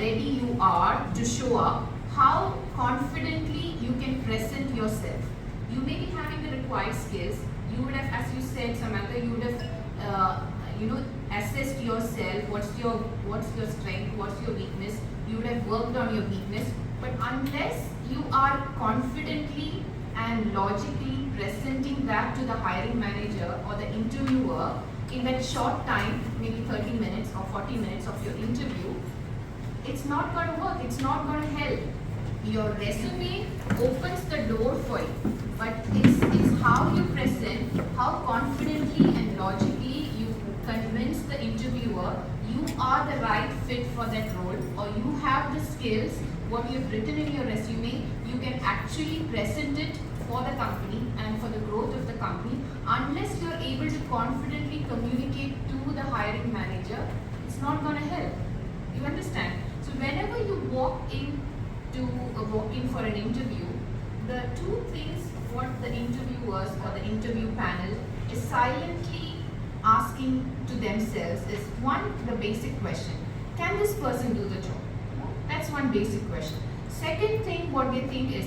ready you are to show up, how confidently you can present yourself. You may be having the required skills. You would have, as you said, Samantha, you would have, assessed yourself. What's your strength? What's your weakness? You would have worked on your weakness. But unless you are confidently and logically presenting that to the hiring manager or the interviewer in that short time, maybe 30 minutes or 40 minutes of your interview, it's not going to work. It's not going to help. Your resume opens the door for you, but it's how you present, how confidently and logically you convince the interviewer you are the right fit for that role, or you have the skills, what you've written in your resume, you can actually present it for the company and for the growth of the company. Unless you're able to confidently communicate to the hiring manager, it's not going to help. You understand? So whenever you walk in for an interview, the two things what the interviewers or the interview panel is silently asking to themselves is, one, the basic question, can this person do the job? That's one basic question. Second thing what they think is,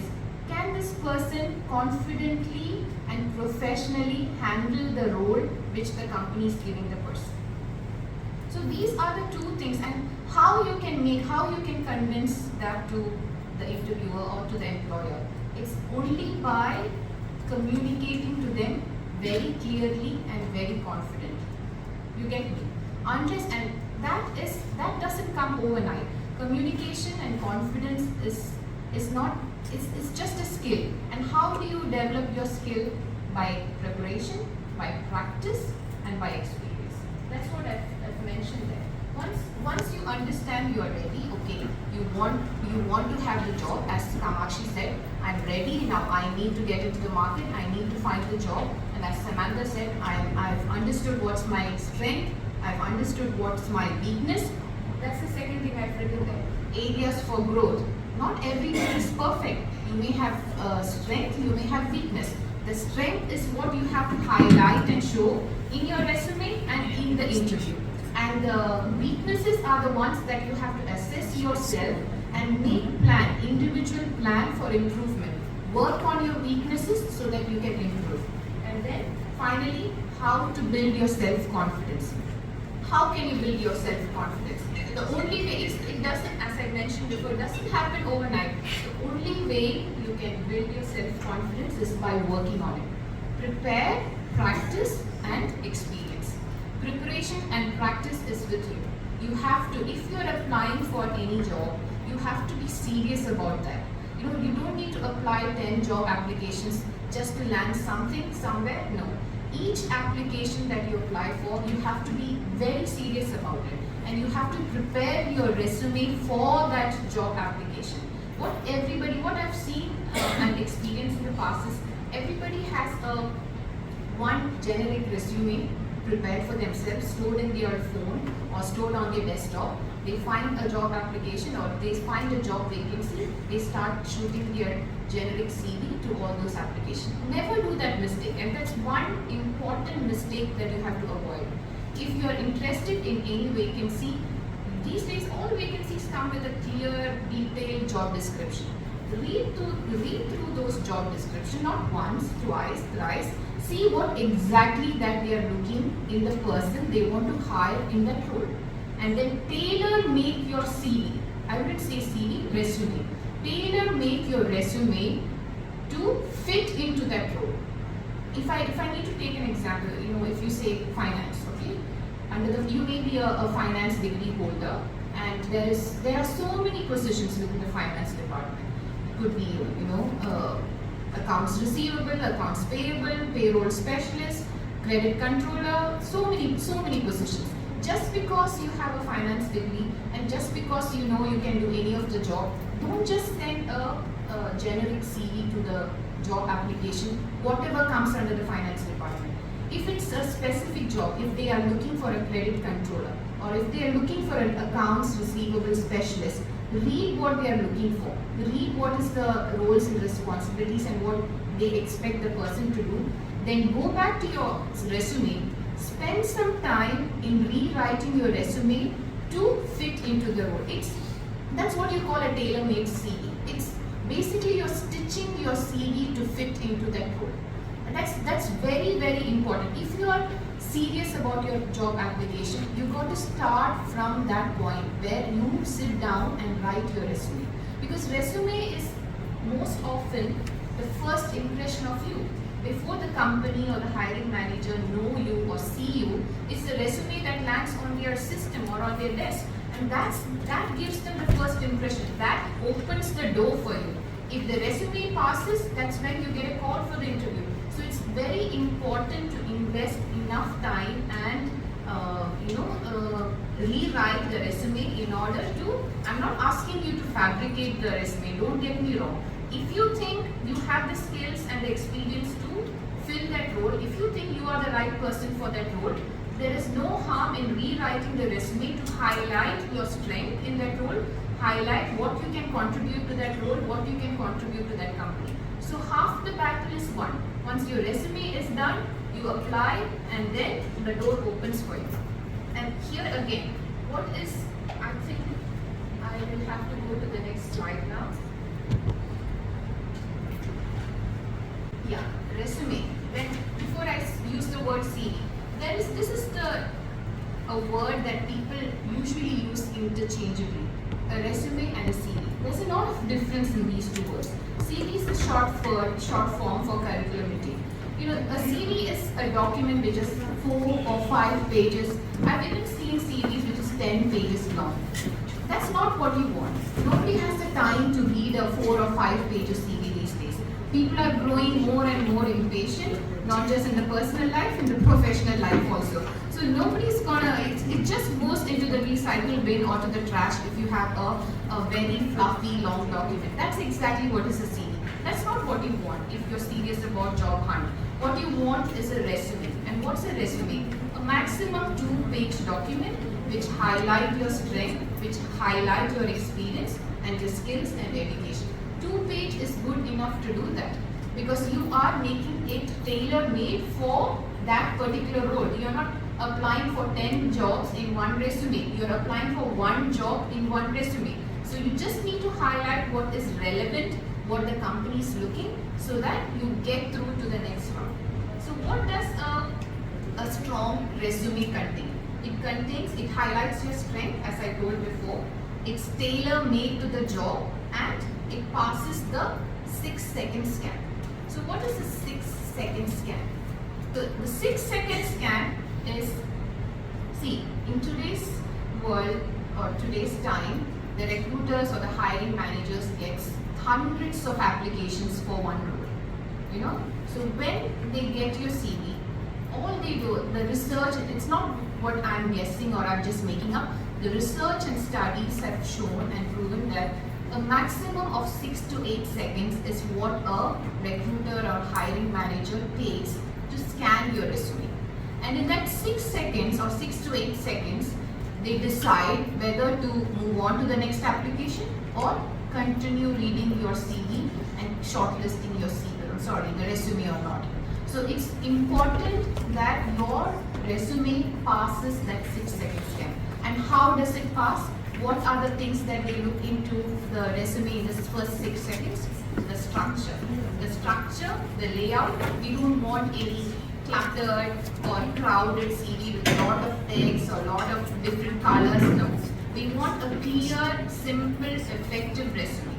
can this person confidently and professionally handle the role which the company is giving the person? So these are the two things, and how you can convince that to the interviewer or to the employer. It's only by communicating to them very clearly and very confidently. You get me? Unless, and that doesn't come overnight. Communication and confidence is not, it's just a skill. And how do you develop your skill? By preparation, by practice, and by experience. That's what I've mentioned there. Once you understand you are ready, okay, you want to have the job, as Kamakshi said, I'm ready now, I need to get into the market, I need to find the job, and as Samantha said, I've understood what's my strength, I've understood what's my weakness. That's the second thing I've written there. Areas for growth. Not everything is perfect. You may have strength, you may have weakness. The strength is what you have to highlight and show in your resume and in the interview. And the weaknesses are the ones that you have to assess yourself and make individual plan for improvement. Work on your weaknesses so that you can improve. And then finally, how to build your self-confidence. How can you build your self-confidence? The only way it doesn't, as I mentioned before, it doesn't happen overnight. The only way you can build your self-confidence is by working on it. Prepare, practice, and experience. Preparation and practice is with you. You have to, if you're applying for any job, you have to be serious about that. You don't need to apply 10 job applications just to land something somewhere. No. Each application that you apply for, you have to be very serious about it. And you have to prepare your resume for that job application. What I've seen and experienced in the past is, everybody has one generic resume prepared for themselves, stored in their phone or stored on their desktop. They find a job application or they find a job vacancy, they start shooting their generic CV to all those applications. Never do that mistake, and that's one important mistake that you have to avoid. If you are interested in any vacancy, these days all vacancies come with a clear, detailed job description. Read through those job descriptions, not once, twice, thrice. See what exactly that they are looking in the person they want to hire in that role. And then tailor make your CV. I wouldn't say CV, resume. Tailor make your resume to fit into that role. If I need to take an example, if you say finance, okay, you may be a finance degree holder, and there are so many positions within the finance department. It could be, accounts receivable, accounts payable, payroll specialist, credit controller, so many positions. Just because you have a finance degree and just because you can do any of the job, don't just send a generic CV to the job application, whatever comes under the finance department. If it's a specific job, if they are looking for a credit controller, or if they are looking for an accounts receivable specialist, read what they are looking for. Read what is the roles and responsibilities and what they expect the person to do. Then go back to your resume, spend some time in rewriting your resume to fit into the role. That's what you call a tailor-made CV. It's basically you're stitching your CV to fit into that role. And that's very, very important. If you are serious about your job application, you got to start from that point where you sit down and write your resume. Because resume is most often the first impression of you. Before the company or the hiring manager know you or see you, it's the resume that lands on their system or on their desk. And that gives them the first impression. That opens the door for you. If the resume passes, that's when you get a call for the interview. So it's very important to invest enough time and rewrite the resume in order to. I'm not asking you to fabricate the resume. Don't get me wrong. If you think you have the skills and the experience to fill that role, if you think you are the right person for that role, there is no harm in rewriting the resume to highlight your strength in that role, highlight what you can contribute to that role, what you can contribute to that company. So half the battle is won. Once your resume is done, you apply and then the door opens for you. And here again, what is, I think I will have to go to the next slide now. Yeah, resume. Before I use the word CV, this is a word that people usually use interchangeably, a resume and a CV. There's a lot of difference in these two words. CV is the short form for curriculum material. A CV is a document which is 4 or 5 pages. I've even seen CVs which is 10 pages long. That's not what you want. Nobody has the time to read a 4 or 5 pages CV these days. People are growing more and more impatient, not just in the personal life, in the professional life also. So nobody's it just goes into the recycle bin or to the trash if you have a very fluffy long document. That's exactly what is a CV. That's not what you want if you're serious about job hunt. What you want is a resume. And what's a resume? A maximum 2-page document which highlight your strength, which highlight your experience and your skills and education. 2-page is good enough to do that because you are making it tailor-made for that particular role. You're not applying for 10 jobs in one resume. You're applying for one job in one resume. So you just need to highlight what is relevant, what the company is looking, so that you get through to the next round. So what does a strong resume contain? It highlights your strength, as I told before. It's tailor-made to the job and it passes the 6-second scan. So what is a 6-second scan? The 6-second scan is, see, in today's world or today's time, the recruiters or the hiring managers gets hundreds of applications for one role. So when they get your CV, all they do, the research, it's not what I'm guessing or I'm just making up. The research and studies have shown and proven that a maximum of 6 to 8 seconds is what a recruiter or hiring manager takes to scan your resume. And in that 6 seconds or 6 to 8 seconds, they decide whether to move on to the next application or continue reading your CV and shortlisting your the resume or not. So it's important that your resume passes that 6-second scan. And how does it pass? What are the things that they look into the resume in the first 6 seconds? The structure, the layout. We don't want any cluttered or crowded CV with a lot of text or a lot of different colors. No. We want a clear, simple, effective resume.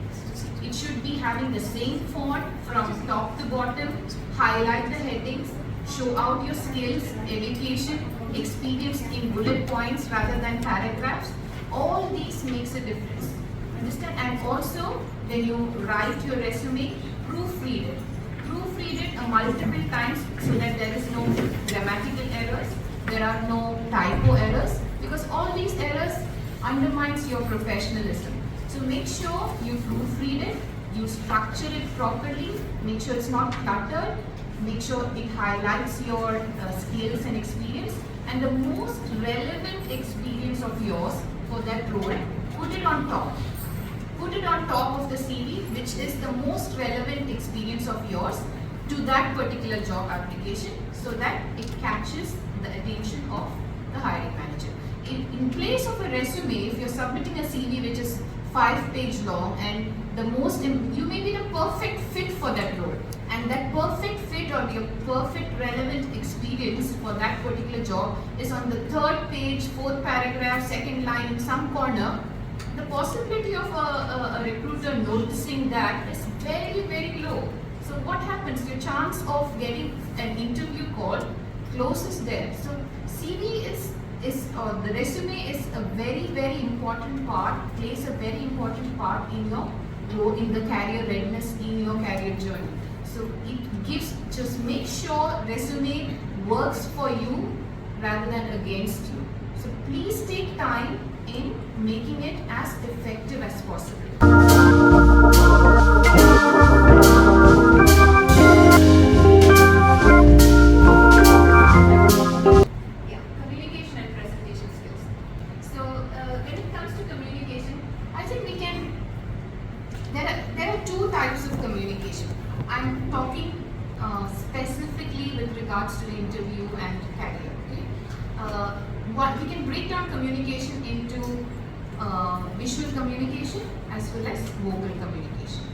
It should be having the same font from top to bottom, highlight the headings, show out your skills, education, experience in bullet points rather than paragraphs. All these makes a difference. Understand? And also, when you write your resume, proofread it. Proofread it multiple times so that there is no grammatical errors, there are no typo errors, because all these errors undermines your professionalism. So make sure you proofread it, you structure it properly, make sure it's not cluttered, make sure it highlights your skills and experience, and the most relevant experience of yours for that role, put it on top. Put it on top of the CV, which is the most relevant experience of yours to that particular job application, so that it catches the attention of the hiring manager. In place of a resume, if you're submitting a CV which is 5-page long, and you may be the perfect fit for that role, and that perfect fit or the perfect relevant experience for that particular job is on the 3rd page, 4th paragraph, 2nd line in some corner. The possibility of a recruiter noticing that is very, very low. So what happens? Your chance of getting an interview call closes there. So CV is the resume is a very, very important part, plays a very important part in the career readiness, in your career journey. So it gives, just make sure resume works for you rather than against you. So please take time in making it as effective as possible. Yeah, communication and presentation skills. So when it comes to communication, I think there are 2 types of communication. I'm talking specifically with regards to the interview and career. Okay? We can break down communication into visual communication as well as vocal communication.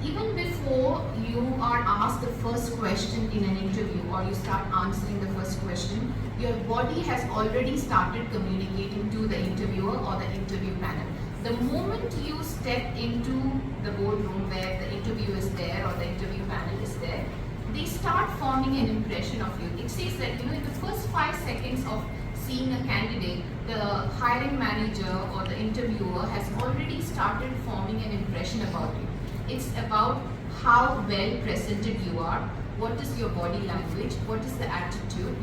Even before you are asked the first question in an interview, or you start answering the first question, your body has already started communicating to the interviewer or the interview panel. The moment you step into the boardroom where the interview is there or the interview panel is there, they start forming an impression of you. It says that in the first 5 seconds of seeing a candidate, the hiring manager or the interviewer has already started forming an impression about you. It's about how well presented you are, what is your body language, what is the attitude,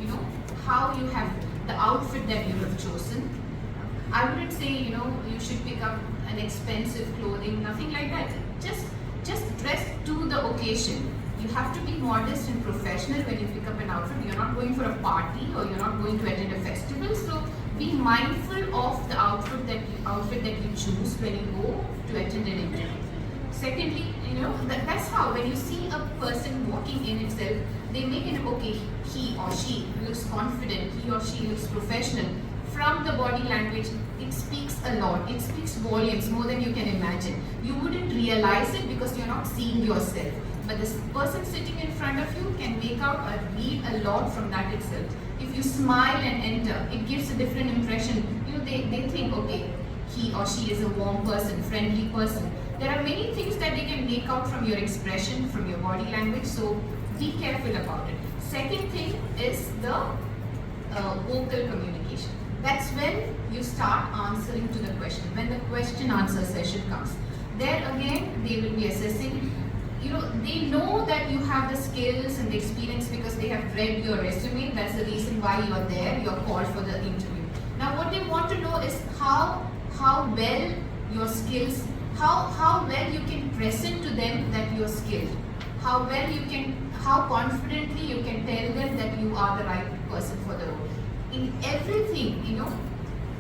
how you have the outfit that you have chosen. I wouldn't say, you should pick up an expensive clothing, nothing like that. Just dress to the occasion. You have to be modest and professional when you pick up an outfit. You're not going for a party or you're not going to attend a festival. So be mindful of the outfit that you choose when you go to attend an interview. Secondly, that's how when you see a person walking in itself, they make an okay, he or she looks confident, he or she looks professional. From the body language, it speaks a lot. It speaks volumes, more than you can imagine. You wouldn't realize it because you're not seeing yourself. But the person sitting in front of you can make out or read a lot from that itself. If you smile and enter, it gives a different impression. They think, okay, he or she is a warm person, friendly person. There are many things that they can make out from your expression, from your body language, so be careful about it. Second thing is the vocal communication. That's when you start answering to the question, when the question answer session comes. There again, they will be assessing. They know that you have the skills and the experience because they have read your resume. That's the reason why you are there, you are called for the interview. Now what they want to know is how well your skills, how well you can present to them that you are skilled. How confidently you can tell them that you are the right person for the role. In everything,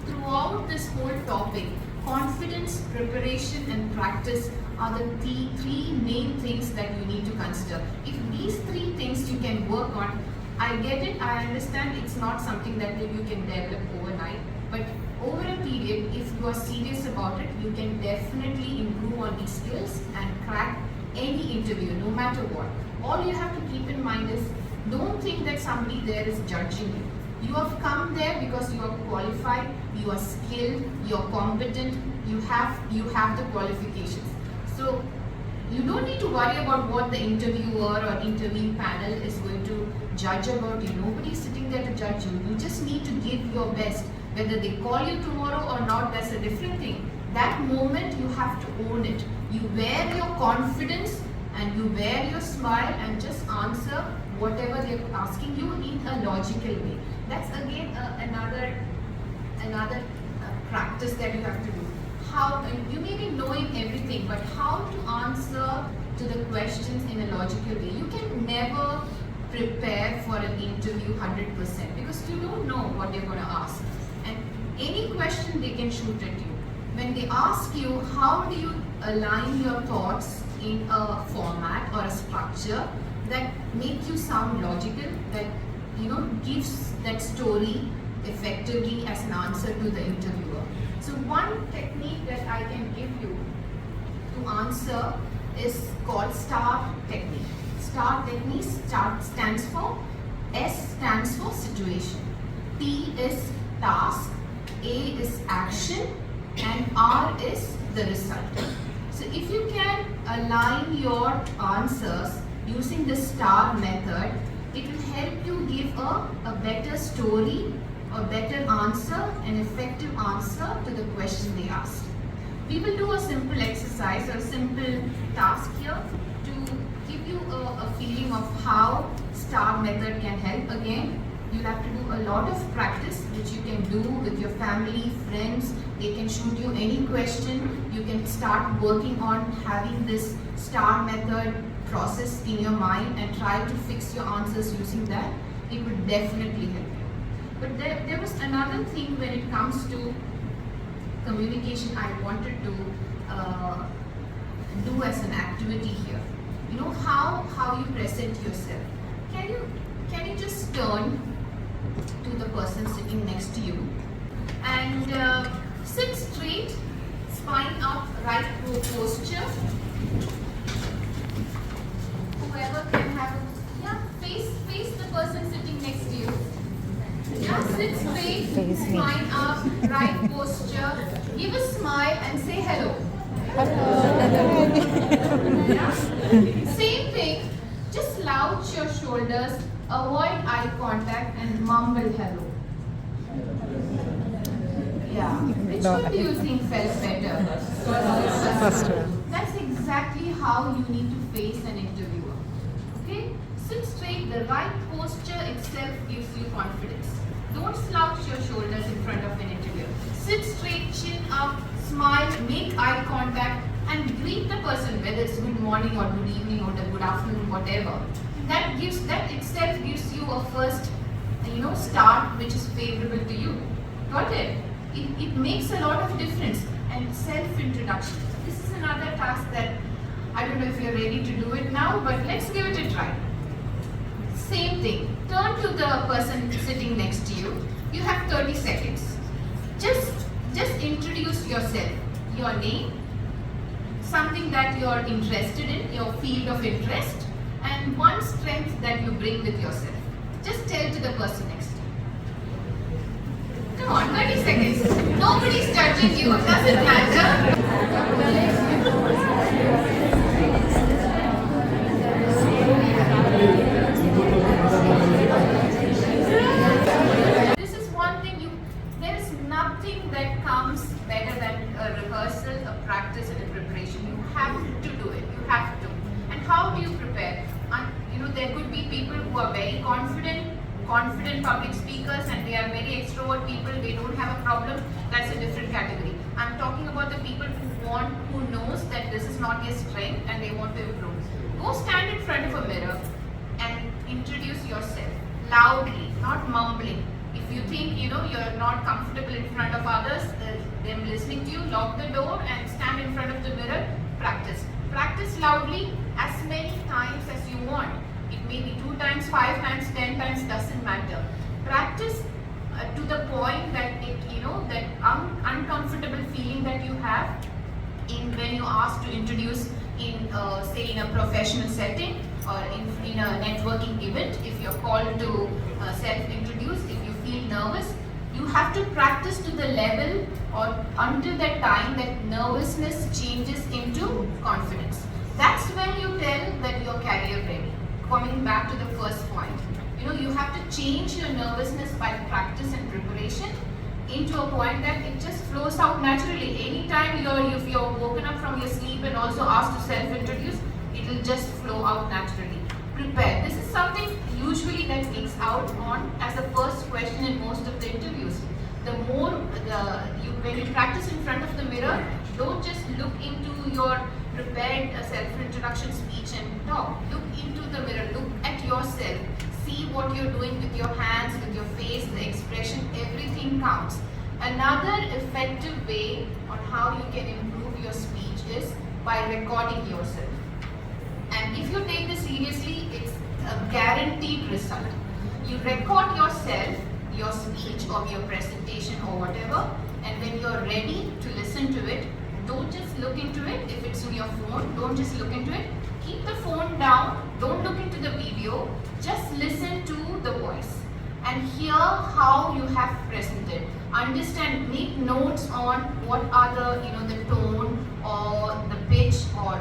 throughout this whole topic, confidence, preparation and practice are the 3 main things that you need to consider. If these 3 things you can work on, I get it, I understand it's not something that you can develop overnight, but over a period, if you are serious about it, you can definitely improve on these skills and crack any interview, no matter what. All you have to keep in mind is, don't think that somebody there is judging you. You have come there because you are qualified, you are skilled, you are competent, you have the qualifications. So you don't need to worry about what the interviewer or interviewing panel is going to judge about you. Nobody is sitting there to judge you. You just need to give your best. Whether they call you tomorrow or not, that's a different thing. That moment you have to own it. You wear your confidence and you wear your smile and just answer whatever they're asking you in a logical way. That's again another practice that you have to do. You may be knowing everything, but how to answer to the questions in a logical way. You can never prepare for an interview 100% because you don't know what they're going to ask. And any question they can shoot at you. When they ask you, how do you align your thoughts in a format or a structure that make you sound logical, that gives that story effectively as an answer to the interviewer. So one technique that I can give you to answer is called STAR technique. STAR technique stands for S stands for situation, T is task, A is action, and R is the result. So if you can align your answers using the STAR method, it will help you give a better story, a better answer, an effective answer to the question they asked. We will do a simple exercise or simple task here to give you a feeling of how STAR method can help. Again, you'll have to do a lot of practice, which you can do with your family, friends. They can shoot you any question. You can start working on having this STAR method process in your mind and try to fix your answers using that. It would definitely help you. But there was another thing when it comes to communication I wanted to do as an activity here. You know how you present yourself. Can you just turn to the person sitting next to you and sit straight, spine up, right posture. Whoever can have face the person sitting next to you. Yeah, sit straight, spine up, right posture. Give a smile and say hello. Yeah. Same thing. Just slouch your shoulders, avoid eye contact, and mumble hello. Yeah. Which one do you think felt better? First one. That's exactly how you need to face an interviewer. Okay? Sit straight. The right posture itself gives you confidence. Don't slouch your shoulders in front of an interviewer. Sit straight, chin up, smile, make eye contact, and greet the person, whether it's good morning or good evening or the good afternoon, whatever. That itself gives you a first, start which is favorable to you. Got it? It makes a lot of difference. And self-introduction. This is another task that I don't know if you're ready to do it now, but let's give it a try. Same thing. Turn to the person sitting next to you. You have 30 seconds. Just introduce yourself. Your name, something that you're interested in, your field of interest, and one strength that you bring with yourself. Just tell to the person next to you. Come on, 30 seconds. Nobody's judging you. It doesn't matter. This is one thing there is nothing that comes better than a rehearsal, a practice, and a preparation. You have to do it. You have to. And how do you prepare? There could be people who are very confident public speakers, and they are very extrovert people. They don't have a problem. That's a different category. I'm talking about the people who knows that this is not their strength and they want to improve. Go stand in front of a mirror and introduce yourself loudly, not mumbling. If you think you're not comfortable in front of others, them listening to you, lock the door and stand in front of the mirror. Practice loudly as many times as you want. It may be 2 times, 5 times, 10 times, doesn't matter. Practice to the point that that uncomfortable feeling that you have when you ask to introduce in say in a professional setting or in a networking event. If you're called to self-introduce, if you feel nervous, you have to practice to the level or until that time that nervousness changes into confidence. That's when you tell that you're career ready. Coming back to the first point, you have to change your nervousness by practice and preparation into a point that it just flows out naturally. Anytime if you're woken up from your sleep and also asked to self-introduce, it will just flow out naturally. Prepare. This is something usually that takes out on as the first question in most of the interviews. When you practice in front of the mirror, don't just look into your prepared self-introduction speech and talk. Look into the mirror, look at yourself, see what you're doing with your hands, with your face, the expression, everything counts. Another effective way on how you can improve your speech is by recording yourself. And if you take this seriously, it's a guaranteed result. You record yourself, your speech or your presentation or whatever, and when you're ready to listen to it, don't your phone. Don't just look into it. Keep the phone down. Don't look into the video. Just listen to the voice and hear how you have presented. Understand, make notes on what are the tone or the pitch or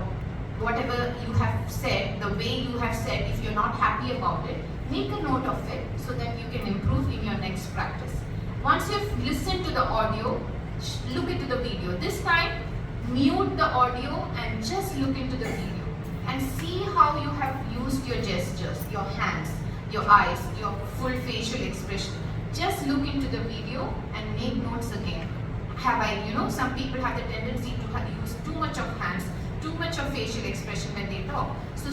whatever you have said, the way you have said. If you're not happy about it, make a note of it so that you can improve in your next practice. Once you've listened to the audio, look into the video. This time, mute the audio and just look into the video and see how you have used your gestures, your hands, your eyes, your full facial expression. Just look into the video and make notes again. Some people have the tendency to use too much of hands, too much of facial expression when they talk. So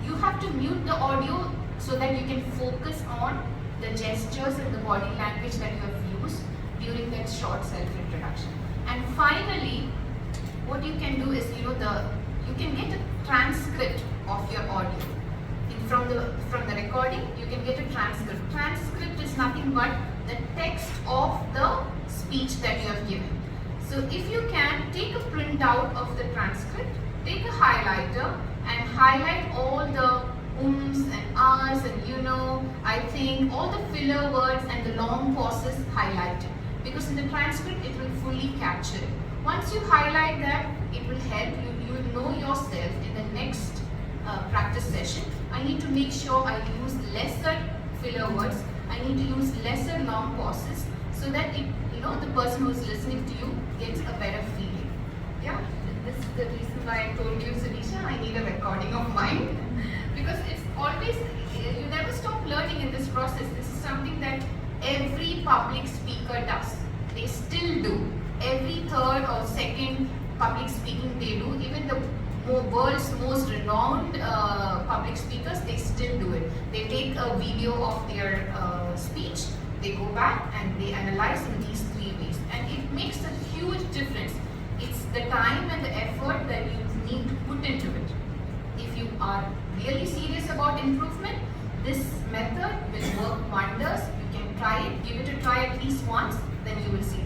you have to mute the audio so that you can focus on the gestures and the body language that you have used during that short self-introduction. And finally, what you can do is, you can get a transcript of your audio. From the recording, you can get a transcript. Transcript is nothing but the text of the speech that you have given. So if you can, take a printout of the transcript, take a highlighter and highlight all the ums and ahs and I think, all the filler words and the long pauses highlighted. Because in the transcript, it will fully capture it. Once you highlight that, it will help you. You will know yourself in the next practice session. I need to make sure I use lesser filler words. I need to use lesser long pauses so that the person who is listening to you gets a better feeling. Yeah, this is the reason why I told you, Sunisha, I need a recording of mine. Because it's always, you never stop learning in this process. This is something that every public speaker does. They still do. Every third or second public speaking they do. Even the world's most renowned public speakers, they still do it. They take a video of their speech, they go back and they analyze in these 3 ways. And it makes a huge difference. It's the time and the effort that you need to put into it. If you are really serious about improvement, this method will work wonders. You can try it, give it a try at least once, then you will see